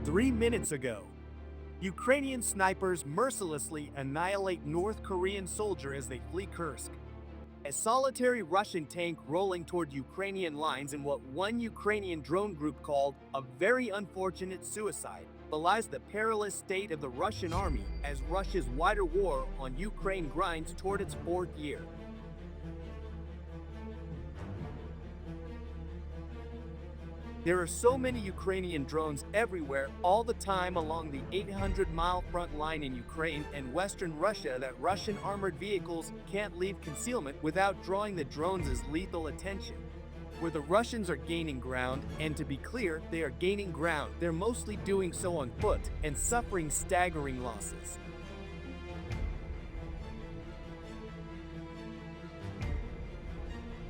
3 minutes ago, Ukrainian snipers mercilessly annihilate North Korean soldier as they flee Kursk. A solitary Russian tank rolling toward Ukrainian lines in what one Ukrainian drone group called a very unfortunate suicide belies the perilous state of the Russian army as Russia's wider war on Ukraine grinds toward its fourth year. There are so many Ukrainian drones everywhere all the time along the 800-mile front line in Ukraine and western Russia that Russian armored vehicles can't leave concealment without drawing the drones' lethal attention. Where the Russians are gaining ground, and to be clear, they are gaining ground, they're mostly doing so on foot and suffering staggering losses.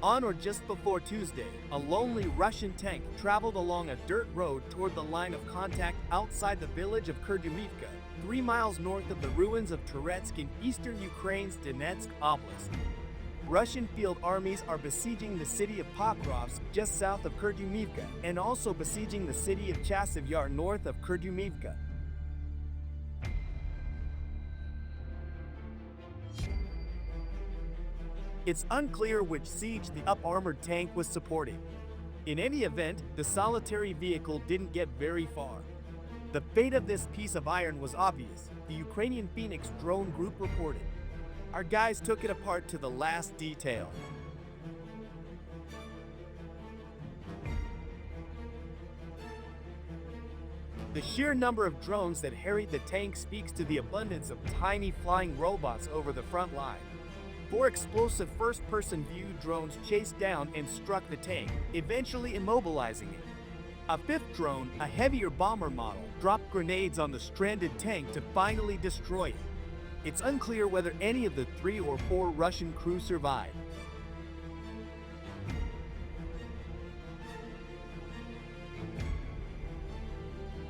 On or just before Tuesday, a lonely Russian tank traveled along a dirt road toward the line of contact outside the village of Kurdyumivka, 3 miles north of the ruins of Turets in eastern Ukraine's Donetsk Oblast. Russian field armies are besieging the city of Pokrovsk just south of Kurdyumivka and also besieging the city of Chasiv Yar north of Kurdyumivka. It's unclear which siege the up-armored tank was supporting. In any event, the solitary vehicle didn't get very far. The fate of this piece of iron was obvious, the Ukrainian Phoenix drone group reported. Our guys took it apart to the last detail. The sheer number of drones that harried the tank speaks to the abundance of tiny flying robots over the front line. 4 explosive first-person view drones chased down and struck the tank, eventually immobilizing it. A 5th drone, a heavier bomber model, dropped grenades on the stranded tank to finally destroy it. It's unclear whether any of the 3 or 4 Russian crew survived.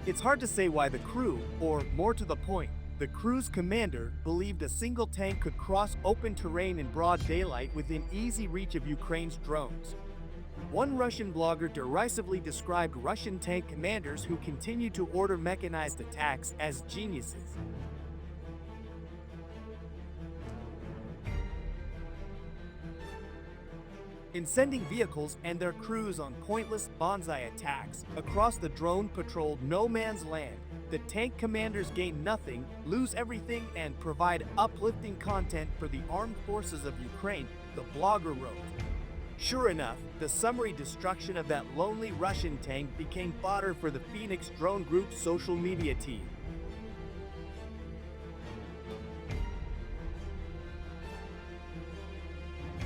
It's hard to say why the crew, or more to the point, the crew's commander, believed a single tank could cross open terrain in broad daylight within easy reach of Ukraine's drones. One Russian blogger derisively described Russian tank commanders who continue to order mechanized attacks as geniuses. In sending vehicles and their crews on pointless bonsai attacks across the drone-patrolled no-man's land, the tank commanders gain nothing, lose everything, and provide uplifting content for the armed forces of Ukraine, the blogger wrote. Sure enough, the summary destruction of that lonely Russian tank became fodder for the Phoenix drone group's social media team.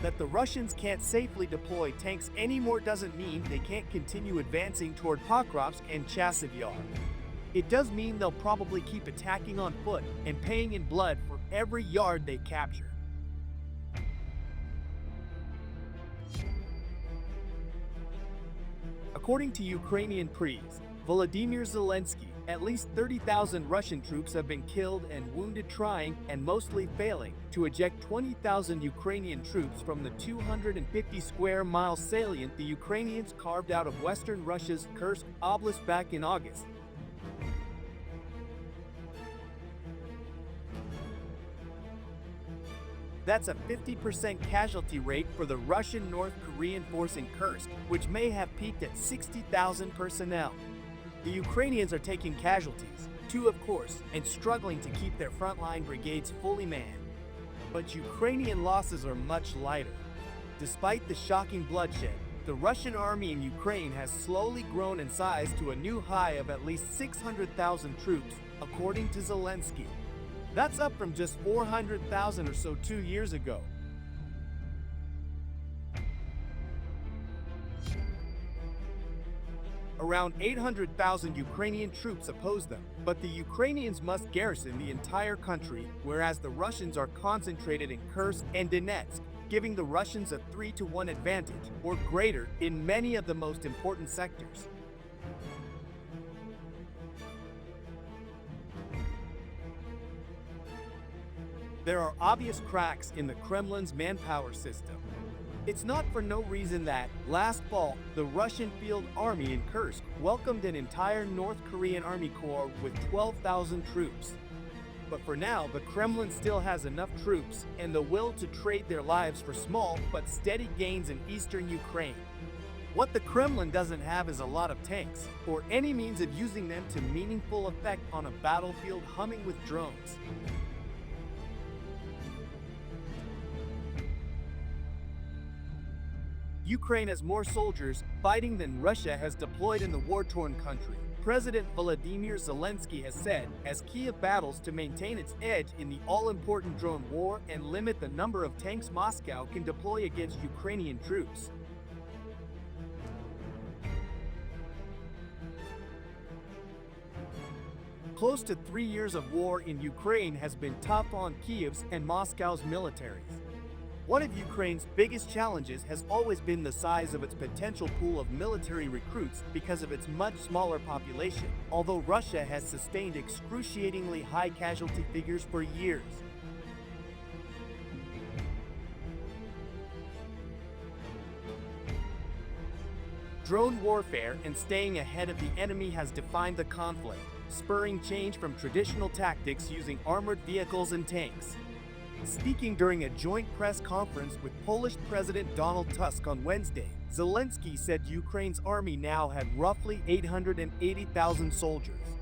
That the Russians can't safely deploy tanks anymore doesn't mean they can't continue advancing toward Pokrovsk and Chasiv Yar. It does mean they'll probably keep attacking on foot and paying in blood for every yard they capture. According to Ukrainian press, Volodymyr Zelensky, at least 30,000 Russian troops have been killed and wounded trying, and mostly failing, to eject 20,000 Ukrainian troops from the 250 square mile salient the Ukrainians carved out of western Russia's Kursk Oblast back in August. That's a 50% casualty rate for the Russian North Korean force in Kursk, which may have peaked at 60,000 personnel. The Ukrainians are taking casualties, too of course, and struggling to keep their frontline brigades fully manned. But Ukrainian losses are much lighter. Despite the shocking bloodshed, the Russian army in Ukraine has slowly grown in size to a new high of at least 600,000 troops, according to Zelensky. That's up from just 400,000 or so 2 years ago. Around 800,000 Ukrainian troops oppose them, but the Ukrainians must garrison the entire country, whereas the Russians are concentrated in Kursk and Donetsk, giving the Russians a 3-to-1 advantage, or greater, in many of the most important sectors. There are obvious cracks in the Kremlin's manpower system. It's not for no reason that, last fall, the Russian Field Army in Kursk welcomed an entire North Korean Army Corps with 12,000 troops. But for now, the Kremlin still has enough troops and the will to trade their lives for small but steady gains in eastern Ukraine. What the Kremlin doesn't have is a lot of tanks, or any means of using them to meaningful effect on a battlefield humming with drones. Ukraine has more soldiers fighting than Russia has deployed in the war-torn country, President Volodymyr Zelensky has said, as Kyiv battles to maintain its edge in the all-important drone war and limit the number of tanks Moscow can deploy against Ukrainian troops. Close to 3 years of war in Ukraine has been tough on Kyiv's and Moscow's militaries. One of Ukraine's biggest challenges has always been the size of its potential pool of military recruits because of its much smaller population, although Russia has sustained excruciatingly high casualty figures for years. Drone warfare and staying ahead of the enemy has defined the conflict, spurring change from traditional tactics using armored vehicles and tanks. Speaking during a joint press conference with Polish President Donald Tusk on Wednesday, Zelensky said Ukraine's army now had roughly 880,000 soldiers.